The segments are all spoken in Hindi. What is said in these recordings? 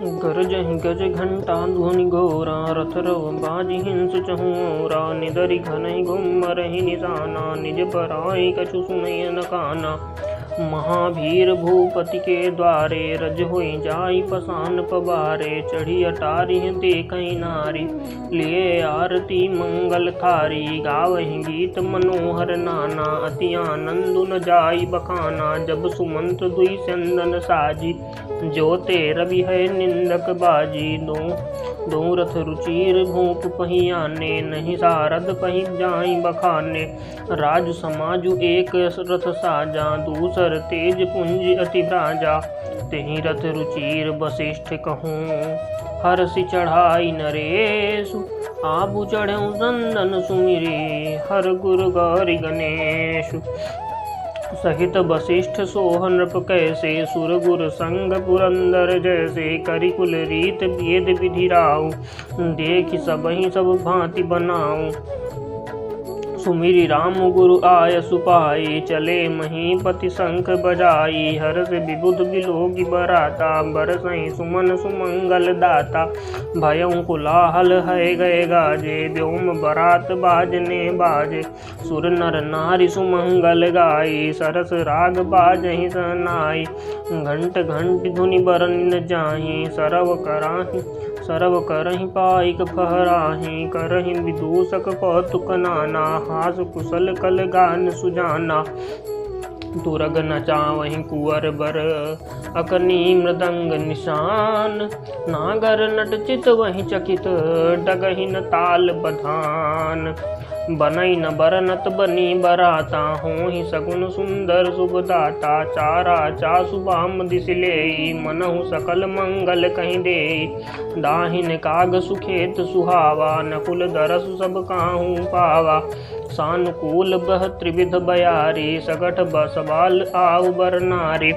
गरजहि गज घंटा ध्वनि घोरा, रथ रव बाजि हिंस चहुरा। निदरि घनहि घुम्मरहि निशाना, निज पराई कछु सुनय न काना। महावीर भूपति के द्वारे, रज होई जाई पसान पबारे। चढ़ी अटारी देखहि नारी, लिए आरती मंगल थारी। गावहि गीत मनोहर नाना, अति आनंद न जाई बखाना। जब सुमंत्र दुई चंदन साजी, जोते रवि है निंदक बाजी। दो रथ रुचिर भूप पहियाने, नहीं सारद पहि जाई बखाने। राजु समाजु एक रथ साजा, दूसर तेज पुंज अति भ्राजा। तेहि रथ रुचिर वशिष्ठ कहूँ, हरषि चढ़ाई नरेशु। आबु चढ़ऊ चंदन सुमिरे, हर गुर गौरी गणेशु। सहित वशिष्ठ सोह नृप कैसे, सुर गुर संग पुरंदर जैसे। करिकुल रीत वेद विधि राउ, देखि सबहि सब भांति बनाऊं। सुमिरि राम गुरु आय सुपाई, चले महीपति शंख बजाई। हर्ष विबुध बिलोकि बराता, बरसहि सुमन सुमंगल दाता। भयउ कोलाहल है गए गाजे, व्योम बरात बाजने बाजे। सुर नर नारी सुमंगल गाई, सरस राग बाजहि सहनाई। घंट घंट धुनि बरन न जाहि, सरव करहि पाइक फहराहि। करहि विदूषक कौतुक नाना, हास कुशल कल गान सुजाना। तुरग नचावहि कुंवर बर, अकनी मृदंग निशान। नागर नट चित वहि चकित, डगहि न ताल बधान। बनई न बरनत बनी बराता, होहि सगुन सुंदर शुभदाता। चारा चासु बाम दिस लेई, मनहु सकल मंगल कहि देई। दाहिन काग सुखेत सुहावा, नकुल दरसु सब काहू पावा। सानुकूल बह त्रिविध बयारी, सगठ बसवाल आउ बर नारी।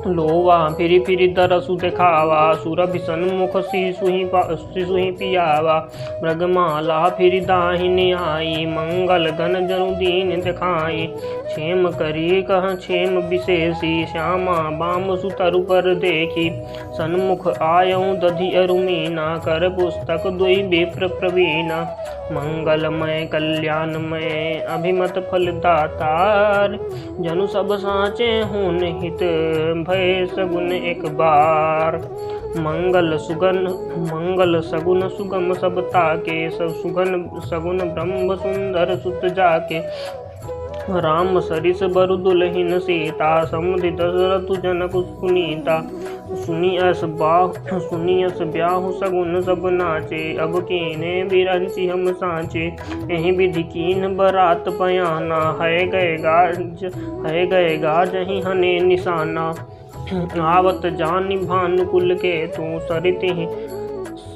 लोवा फिरि फिरि दरसु देखावा, सुरभि सन्मुख शिशुहि पियावा। मृगमाला फिरि दाहिने आई, मंगल घन जनु दीन देखाई। क्षेम करी कह क्षेम विशेषी, श्यामा बाम सुतरु पर देखी। सन्मुख आयऊ दधि अरुमीना, कर पुस्तक दुई विप्र प्रवीणा। मंगलमय कल्याणमय अभिमत फल दातार, जनु सब साचे हुन हित भय सगुन एक बार। मंगल सगुन सुगम सब ताके, सब सगुन ब्रह्म सुंदर सुत जाके। राम सरिस बरु दुलहिन सीता, समुझि दशरथ जनक पुनीता। सुनियस ब्याहु सगुन सब नाचे, अब कीने बिरंचि हम साँचे। एहि विधि कीन बरात पयाना, है गए गाजहि हने निशाना। आवत जानि भानुकुल के तू,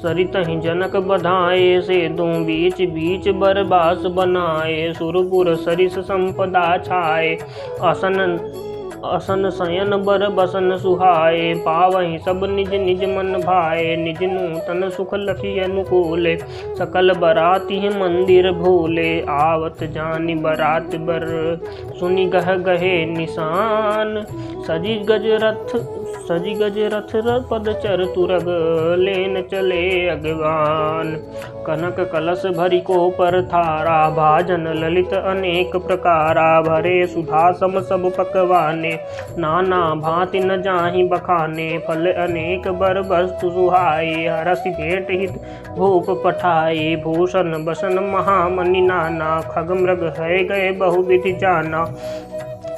सरितहि जनक बधाए। से दो बीच बीच बरबास बनाए, सुरपुर सरिस संपदा छाए। असन शयन बर बसन सुहाए, पावहि सब निज निज मन भाए। निज नूतन सुख लखी अनुकूले, सकल बराती मंदिर भूले। आवत जानि बरात बर, सुनि गह गहे निशान। सजी गज रथ पदचर तुरग, लेन चले अगवान। कनक कलश भरि को पर थारा, भाजन ललित अनेक प्रकारा। भरे सुधा सम सब पकवाने, नाना भांति न जाहि बखाने। फल अनेक बर वस्तु सुहाई, हरषि भेंट हित भूप पठाई। भूषण बसन महामणि नाना, खग मृग है गए बहुविधि जाना।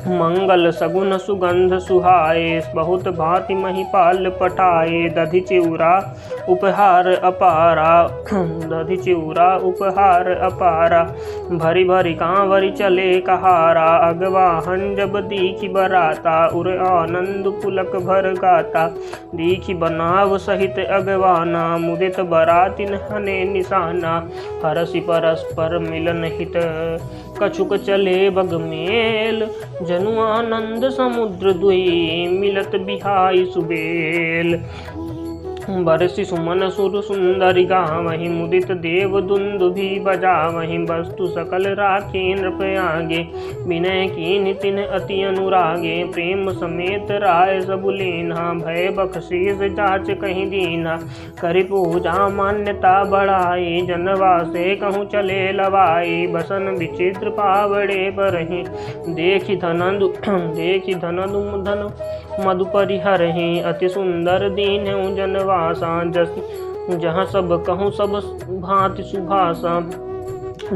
मंगल सगुन सुगंध सुहाए, बहुत भांति महिपाल पठाए। दधि चिउरा उपहार अपारा, भरी भरी कांवरि चले कहारा। अगवाहन जब दीखि बराता, उर आनंद पुलक भर गाता। दीखि बनाव सहित अगवाना, मुदित बरातिन हने निशाना। हरषि परस्पर मिलन हित, कछुक चले बग मेल। जनु आनंद समुद्र दुई, मिलत बिहाई सुबेल। बरसि सुमन सुर सुंदरि गावहीं, मुदित देव दुंदुभि बजावहीं। वस्तु सकल राखी नृप आगे, विनय कीन्हि तिन्ह अति अनुरागे। प्रेम समेत राय सब लीन्हा, भय बख्शीस जाच कहीं दीन्हा। करि पूजा मान्यता बढ़ाई, जनवासे कहूँ चले लवाई। बसन विचित्र पावड़े बरहीं, देखि धन मधु परिहरहीं। अति सुंदर दीन्हु जनवासा, जहाँ सब कहूँ सब भांति सुभाषा।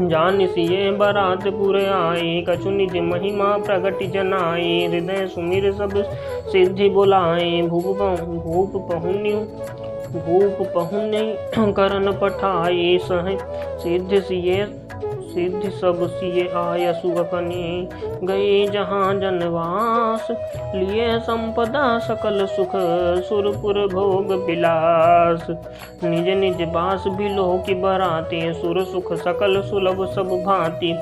जानिसिए बरात पुर आई, कछु निज महिमा प्रगति जनाई। हृदय सुमिर सब सिद्धि बुलाई, भूप पहुनि करन पठाई। सह सिद्धि सब सिए आय सुगकनी, गई जहाँ जनवास। लिए संपदा सकल सुख, सुरपुर भोग विलास। निज निज बास बिलो की बराती, सुर सुख सकल सुलभ सब भांति।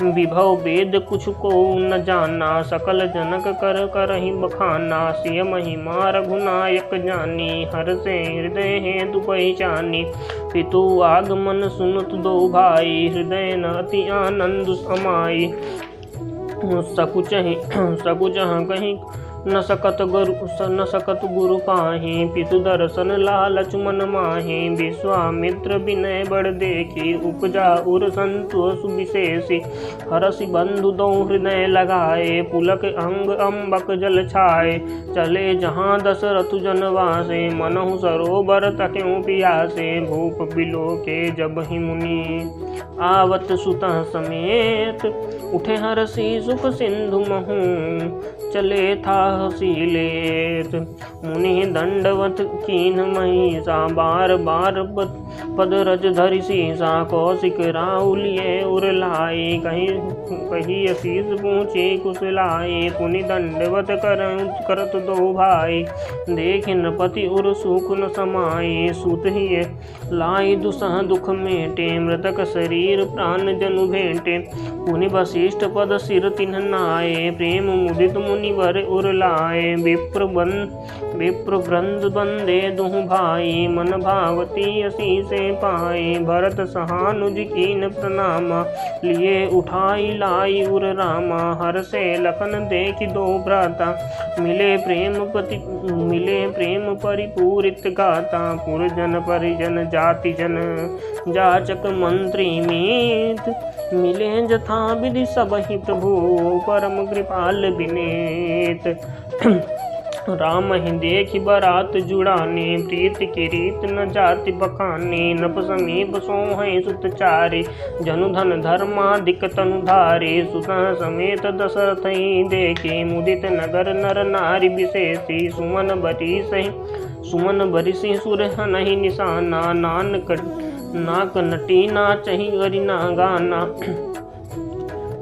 विभव वेद कुछ को न जाना, सकल जनक कर करहि बखाना। सिय महिमा रघुनायक जानी, हर से हृदय हेतु पहचानी। पितु आगमन सुनत दो भाई, हृदय न अति आनंद समाई। सकुचह कहीं न सकत गुरु पाहि, पितु दर्शन लालच मन माहि। विश्वामित्र विनय बड़ देखी, उपजा उर संतोष विशेषी। हरसि बंधु दो हृदय लगाए, पुलक अंग अम्बक जल छाए। चले जहाँ दशरथ जनवासे, मनहु सरोवर तकेउ पियासे। भूप बिलो के जब ही मुनि, आवत सुतः समेत। उठे हरसि सुख सिंधु महु, चले था हसीलेत। मुनि दंडवत कीन महिषा, बार बार पद रज धरि सीसा। कौशिक राहुलिये उरलाई, कही असीस पूछे कुशलाई। पुनि दंडवत करत दो भाई, देख नृपति उर सुख न समाई। सुत ही लाई दुसह दुख मेटे, मृतक शरीर प्राण जनु भेंटे। पुनि वशिष्ठ पद सिर तिन्ह नाये, प्रेम मुदित मुनिवर उर लाए। विप्र वृंद बंदे दुह भाई, मन भावती असी से पाए। भरत सहानुज कीन प्रणामा, लिए उठाई लाई उर रामा। हर से लखन देखि दो भ्राता, मिले प्रेम परिपूरित गाता। पुरजन परिजन जाति जन, जाचक मंत्री मीत। मिले जथा विधि सबहि प्रभु, परम कृपाल विनीत। राम ही देखि बरात जुड़ाने, प्रीत की रीत न जाति बखाने। नप समीप सोहै सुत चारे, जनु धन धर्माधिक तनु धारे। सुतः समेत दशरथ ही देखे, मुदित नगर नर नारी विशेषी। सुमन बरिसि सुर हनहि निशाना, नाक नटी नाचहि करि ना गाना।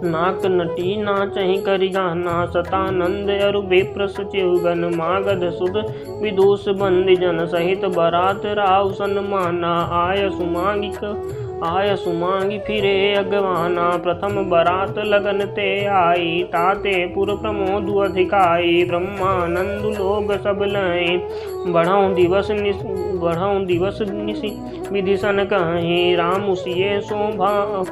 नाक नटी नाचहि करि गाना। सतानंद अरु विप्र सचिवगण, मागध सुध विदुष बंदी जन। सहित बरात राव सन्माना, आय सुमांगी फिरे अगवाना। प्रथम बरात लगन ते आई, ताते पुर प्रमोद अधिकाई। ब्रह्मानंद लोग सब लय, बढ़ाऊं दिवस निशि विधि सन कहीं। राम सिए शोभा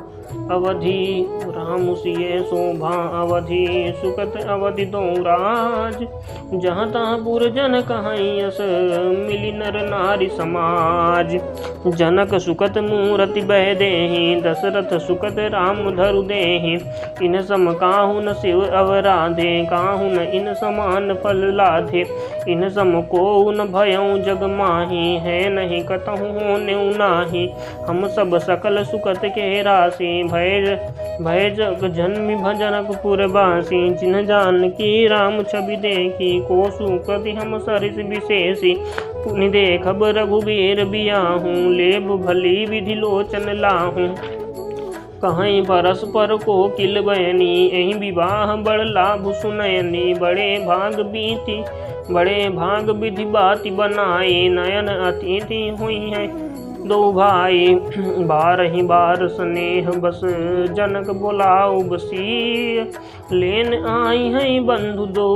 अवधि, सुकत अवधि दो राज। जहाँ तहाँ पुरजन कहीं यस, मिली नर नारी समाज। जनक सुकत मूरति बह देहि, दशरथ सुकत राम धरु देहि। इन सम काहु न शिव अवराधे, काहु न इन समान फल लाधे। इन सम को न भयउ जग माही, है नहीं कतहु होनेउ नाही। हम सब सकल सुकत के राशि, भय जग जन्मि भजनकपुर बासी। जिन्ह जानकी राम छवि देखी, को सुकति हम सरिस विशेषी। पुनि देखब रघुबीर बियाहूँ, लेब भली विधि लोचन लाहूँ। कहीं परस्पर को किल बयनी, एहि विवाह बड़ लाभ सुनयनी। बड़े भाग विधि बाति बनाए, नयन अतिथि हुई है दो भाई बारही बार स्नेह बस, जनक बुलाऊ बसी। लेन आई है बंधु दो,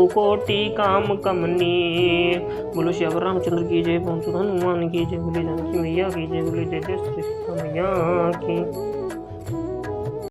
कोटि काम कमनी। बोलो श्री रामचंद्र की जय, पवन सुत हनुमान की जय, बोले जानकी मैया की जय, बोले जय जय श्री सीता मैया की।